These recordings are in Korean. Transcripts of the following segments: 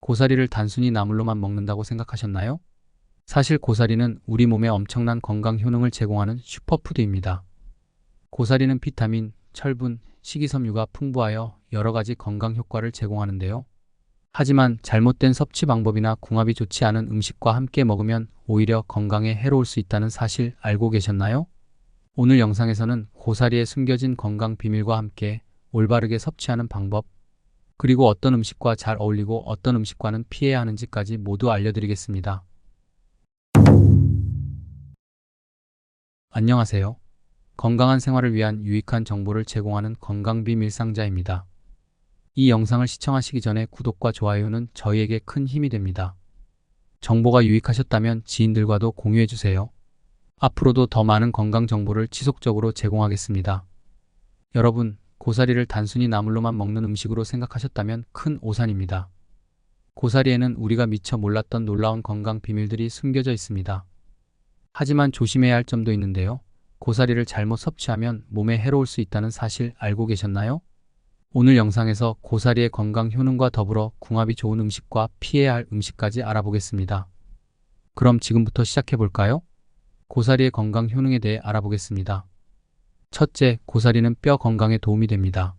고사리를 단순히 나물로만 먹는다고 생각하셨나요? 사실 고사리는 우리 몸에 엄청난 건강 효능을 제공하는 슈퍼푸드입니다. 고사리는 비타민, 철분, 식이섬유가 풍부하여 여러 가지 건강 효과를 제공하는데요. 하지만 잘못된 섭취 방법이나 궁합이 좋지 않은 음식과 함께 먹으면 오히려 건강에 해로울 수 있다는 사실 알고 계셨나요? 오늘 영상에서는 고사리에 숨겨진 건강 비밀과 함께 올바르게 섭취하는 방법, 그리고 어떤 음식과 잘 어울리고 어떤 음식과는 피해야 하는지까지 모두 알려드리겠습니다. 안녕하세요. 건강한 생활을 위한 유익한 정보를 제공하는 건강비밀상자입니다. 이 영상을 시청하시기 전에 구독과 좋아요는 저희에게 큰 힘이 됩니다. 정보가 유익하셨다면 지인들과도 공유해주세요. 앞으로도 더 많은 건강 정보를 지속적으로 제공하겠습니다. 여러분, 고사리를 단순히 나물로만 먹는 음식으로 생각하셨다면 큰 오산입니다. 고사리에는 우리가 미처 몰랐던 놀라운 건강 비밀들이 숨겨져 있습니다. 하지만 조심해야 할 점도 있는데요. 고사리를 잘못 섭취하면 몸에 해로울 수 있다는 사실 알고 계셨나요? 오늘 영상에서 고사리의 건강 효능과 더불어 궁합이 좋은 음식과 피해야 할 음식까지 알아보겠습니다. 그럼 지금부터 시작해볼까요? 고사리의 건강 효능에 대해 알아보겠습니다. 첫째, 고사리는 뼈 건강에 도움이 됩니다.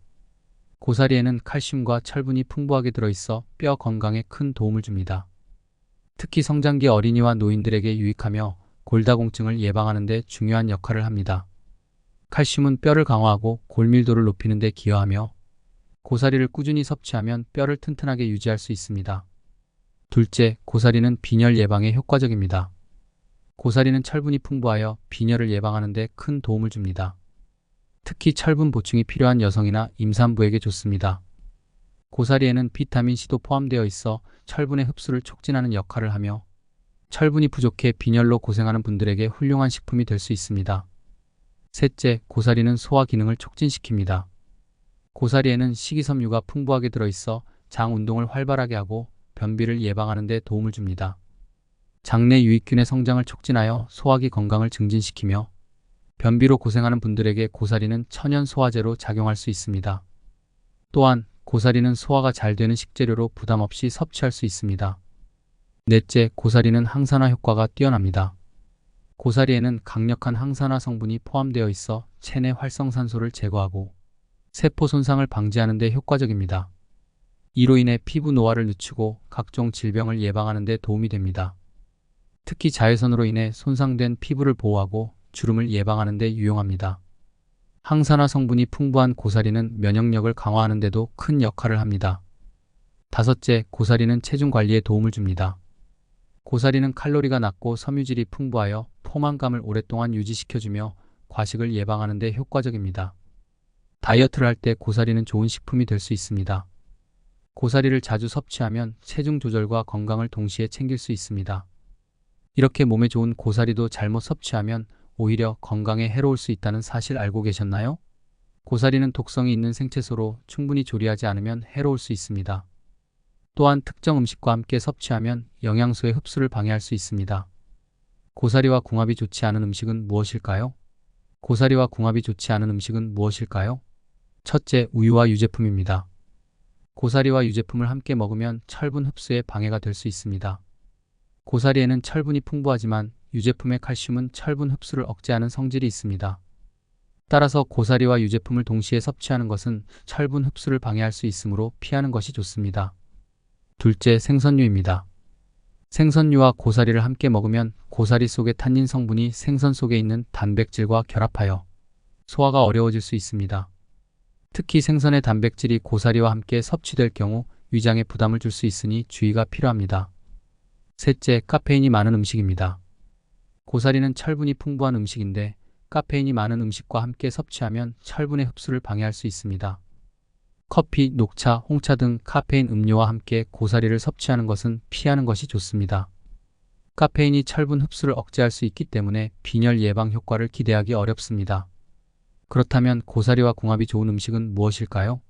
고사리에는 칼슘과 철분이 풍부하게 들어있어 뼈 건강에 큰 도움을 줍니다. 특히 성장기 어린이와 노인들에게 유익하며 골다공증을 예방하는 데 중요한 역할을 합니다. 칼슘은 뼈를 강화하고 골밀도를 높이는 데 기여하며 고사리를 꾸준히 섭취하면 뼈를 튼튼하게 유지할 수 있습니다. 둘째, 고사리는 빈혈 예방에 효과적입니다. 고사리는 철분이 풍부하여 빈혈을 예방하는 데 큰 도움을 줍니다. 특히 철분 보충이 필요한 여성이나 임산부에게 좋습니다. 고사리에는 비타민C도 포함되어 있어 철분의 흡수를 촉진하는 역할을 하며 철분이 부족해 빈혈로 고생하는 분들에게 훌륭한 식품이 될 수 있습니다. 셋째, 고사리는 소화 기능을 촉진시킵니다. 고사리에는 식이섬유가 풍부하게 들어있어 장 운동을 활발하게 하고 변비를 예방하는 데 도움을 줍니다. 장내 유익균의 성장을 촉진하여 소화기 건강을 증진시키며 변비로 고생하는 분들에게 고사리는 천연 소화제로 작용할 수 있습니다. 또한 고사리는 소화가 잘 되는 식재료로 부담 없이 섭취할 수 있습니다. 넷째, 고사리는 항산화 효과가 뛰어납니다. 고사리에는 강력한 항산화 성분이 포함되어 있어 체내 활성산소를 제거하고 세포 손상을 방지하는 데 효과적입니다. 이로 인해 피부 노화를 늦추고 각종 질병을 예방하는 데 도움이 됩니다. 특히 자외선으로 인해 손상된 피부를 보호하고 주름을 예방하는 데 유용합니다. 항산화 성분이 풍부한 고사리는 면역력을 강화하는 데도 큰 역할을 합니다. 다섯째, 고사리는 체중 관리에 도움을 줍니다. 고사리는 칼로리가 낮고 섬유질이 풍부하여 포만감을 오랫동안 유지시켜주며 과식을 예방하는 데 효과적입니다. 다이어트를 할 때 고사리는 좋은 식품이 될 수 있습니다. 고사리를 자주 섭취하면 체중 조절과 건강을 동시에 챙길 수 있습니다. 이렇게 몸에 좋은 고사리도 잘못 섭취하면 오히려 건강에 해로울 수 있다는 사실 알고 계셨나요? 고사리는 독성이 있는 생채소로 충분히 조리하지 않으면 해로울 수 있습니다. 또한 특정 음식과 함께 섭취하면 영양소의 흡수를 방해할 수 있습니다. 고사리와 궁합이 좋지 않은 음식은 무엇일까요? 고사리와 궁합이 좋지 않은 음식은 무엇일까요? 첫째, 우유와 유제품입니다. 고사리와 유제품을 함께 먹으면 철분 흡수에 방해가 될 수 있습니다. 고사리에는 철분이 풍부하지만 유제품의 칼슘은 철분 흡수를 억제하는 성질이 있습니다. 따라서 고사리와 유제품을 동시에 섭취하는 것은 철분 흡수를 방해할 수 있으므로 피하는 것이 좋습니다. 둘째, 생선류입니다. 생선류와 고사리를 함께 먹으면 고사리 속의 탄닌 성분이 생선 속에 있는 단백질과 결합하여 소화가 어려워질 수 있습니다. 특히 생선의 단백질이 고사리와 함께 섭취될 경우 위장에 부담을 줄 수 있으니 주의가 필요합니다. 셋째, 카페인이 많은 음식입니다. 고사리는 철분이 풍부한 음식인데 카페인이 많은 음식과 함께 섭취하면 철분의 흡수를 방해할 수 있습니다. 커피, 녹차, 홍차 등 카페인 음료와 함께 고사리를 섭취하는 것은 피하는 것이 좋습니다. 카페인이 철분 흡수를 억제할 수 있기 때문에 빈혈 예방 효과를 기대하기 어렵습니다. 그렇다면 고사리와 궁합이 좋은 음식은 무엇일까요?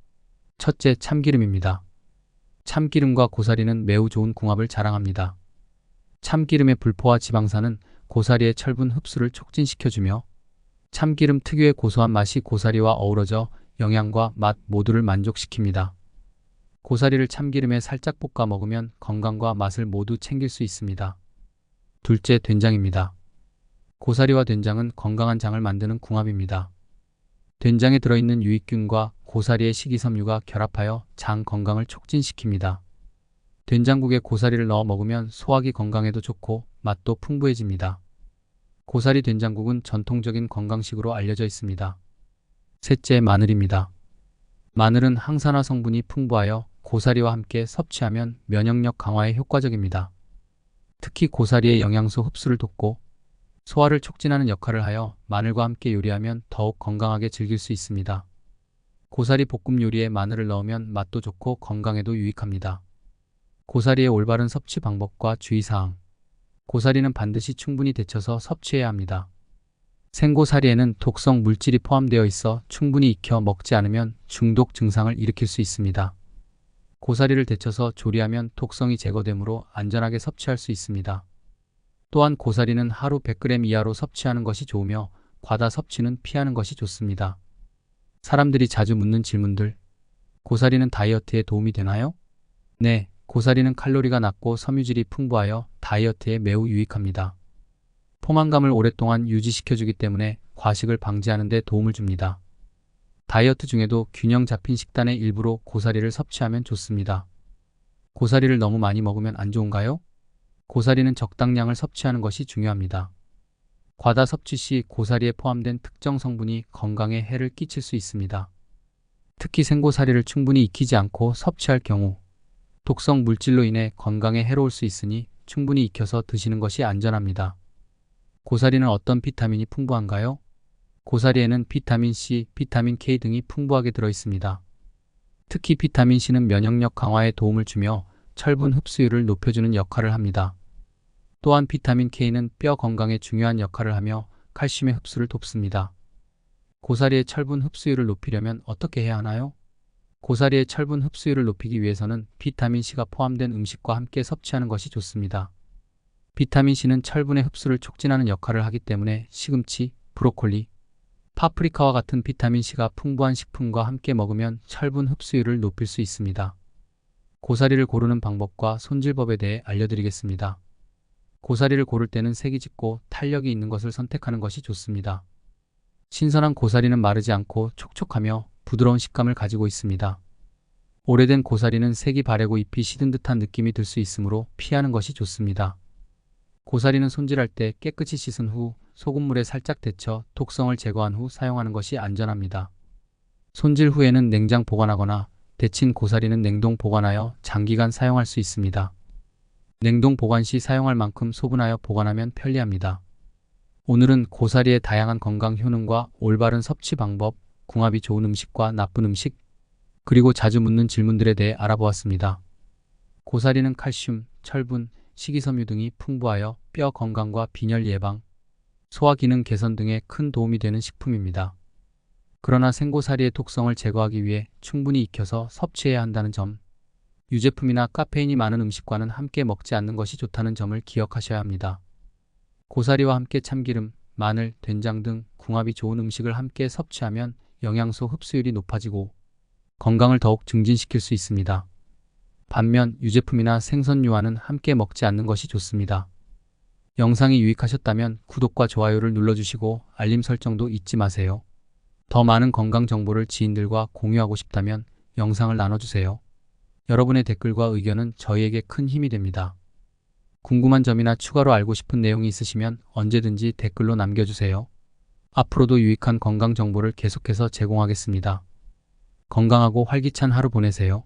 첫째, 참기름입니다. 참기름과 고사리는 매우 좋은 궁합을 자랑합니다. 참기름의 불포화 지방산은 고사리의 철분 흡수를 촉진시켜주며 참기름 특유의 고소한 맛이 고사리와 어우러져 영양과 맛 모두를 만족시킵니다. 고사리를 참기름에 살짝 볶아 먹으면 건강과 맛을 모두 챙길 수 있습니다. 둘째, 된장입니다. 고사리와 된장은 건강한 장을 만드는 궁합입니다. 된장에 들어있는 유익균과 고사리의 식이섬유가 결합하여 장 건강을 촉진시킵니다. 된장국에 고사리를 넣어 먹으면 소화기 건강에도 좋고 맛도 풍부해집니다. 고사리 된장국은 전통적인 건강식으로 알려져 있습니다. 셋째, 마늘입니다. 마늘은 항산화 성분이 풍부하여 고사리와 함께 섭취하면 면역력 강화에 효과적입니다. 특히 고사리의 영양소 흡수를 돕고 소화를 촉진하는 역할을 하여 마늘과 함께 요리하면 더욱 건강하게 즐길 수 있습니다. 고사리 볶음 요리에 마늘을 넣으면 맛도 좋고 건강에도 유익합니다. 고사리의 올바른 섭취 방법과 주의사항. 고사리는 반드시 충분히 데쳐서 섭취해야 합니다. 생고사리에는 독성 물질이 포함되어 있어 충분히 익혀 먹지 않으면 중독 증상을 일으킬 수 있습니다. 고사리를 데쳐서 조리하면 독성이 제거되므로 안전하게 섭취할 수 있습니다. 또한 고사리는 하루 100g 이하로 섭취하는 것이 좋으며 과다 섭취는 피하는 것이 좋습니다. 사람들이 자주 묻는 질문들. 고사리는 다이어트에 도움이 되나요? 네, 고사리는 칼로리가 낮고 섬유질이 풍부하여 다이어트에 매우 유익합니다. 포만감을 오랫동안 유지시켜주기 때문에 과식을 방지하는 데 도움을 줍니다. 다이어트 중에도 균형 잡힌 식단의 일부로 고사리를 섭취하면 좋습니다. 고사리를 너무 많이 먹으면 안 좋은가요? 고사리는 적당량을 섭취하는 것이 중요합니다. 과다 섭취 시 고사리에 포함된 특정 성분이 건강에 해를 끼칠 수 있습니다. 특히 생고사리를 충분히 익히지 않고 섭취할 경우 독성 물질로 인해 건강에 해로울 수 있으니 충분히 익혀서 드시는 것이 안전합니다. 고사리는 어떤 비타민이 풍부한가요? 고사리에는 비타민 C, 비타민 K 등이 풍부하게 들어있습니다. 특히 비타민 C는 면역력 강화에 도움을 주며 철분 흡수율을 높여주는 역할을 합니다. 또한 비타민 K는 뼈 건강에 중요한 역할을 하며 칼슘의 흡수를 돕습니다. 고사리의 철분 흡수율을 높이려면 어떻게 해야 하나요? 고사리의 철분 흡수율을 높이기 위해서는 비타민 C가 포함된 음식과 함께 섭취하는 것이 좋습니다. 비타민 C는 철분의 흡수를 촉진하는 역할을 하기 때문에 시금치, 브로콜리, 파프리카와 같은 비타민 C가 풍부한 식품과 함께 먹으면 철분 흡수율을 높일 수 있습니다. 고사리를 고르는 방법과 손질법에 대해 알려드리겠습니다. 고사리를 고를 때는 색이 짙고 탄력이 있는 것을 선택하는 것이 좋습니다. 신선한 고사리는 마르지 않고 촉촉하며 부드러운 식감을 가지고 있습니다. 오래된 고사리는 색이 바래고 잎이 시든 듯한 느낌이 들 수 있으므로 피하는 것이 좋습니다. 고사리는 손질할 때 깨끗이 씻은 후 소금물에 살짝 데쳐 독성을 제거한 후 사용하는 것이 안전합니다. 손질 후에는 냉장 보관하거나 데친 고사리는 냉동 보관하여 장기간 사용할 수 있습니다. 냉동 보관 시 사용할 만큼 소분하여 보관하면 편리합니다. 오늘은 고사리의 다양한 건강 효능과 올바른 섭취 방법, 궁합이 좋은 음식과 나쁜 음식, 그리고 자주 묻는 질문들에 대해 알아보았습니다. 고사리는 칼슘, 철분, 식이섬유 등이 풍부하여 뼈 건강과 빈혈 예방, 소화 기능 개선 등에 큰 도움이 되는 식품입니다. 그러나 생고사리의 독성을 제거하기 위해 충분히 익혀서 섭취해야 한다는 점, 유제품이나 카페인이 많은 음식과는 함께 먹지 않는 것이 좋다는 점을 기억하셔야 합니다. 고사리와 함께 참기름, 마늘, 된장 등 궁합이 좋은 음식을 함께 섭취하면 영양소 흡수율이 높아지고 건강을 더욱 증진시킬 수 있습니다. 반면 유제품이나 생선류와는 함께 먹지 않는 것이 좋습니다. 영상이 유익하셨다면 구독과 좋아요를 눌러주시고 알림 설정도 잊지 마세요. 더 많은 건강 정보를 지인들과 공유하고 싶다면 영상을 나눠주세요. 여러분의 댓글과 의견은 저희에게 큰 힘이 됩니다. 궁금한 점이나 추가로 알고 싶은 내용이 있으시면 언제든지 댓글로 남겨주세요. 앞으로도 유익한 건강 정보를 계속해서 제공하겠습니다. 건강하고 활기찬 하루 보내세요.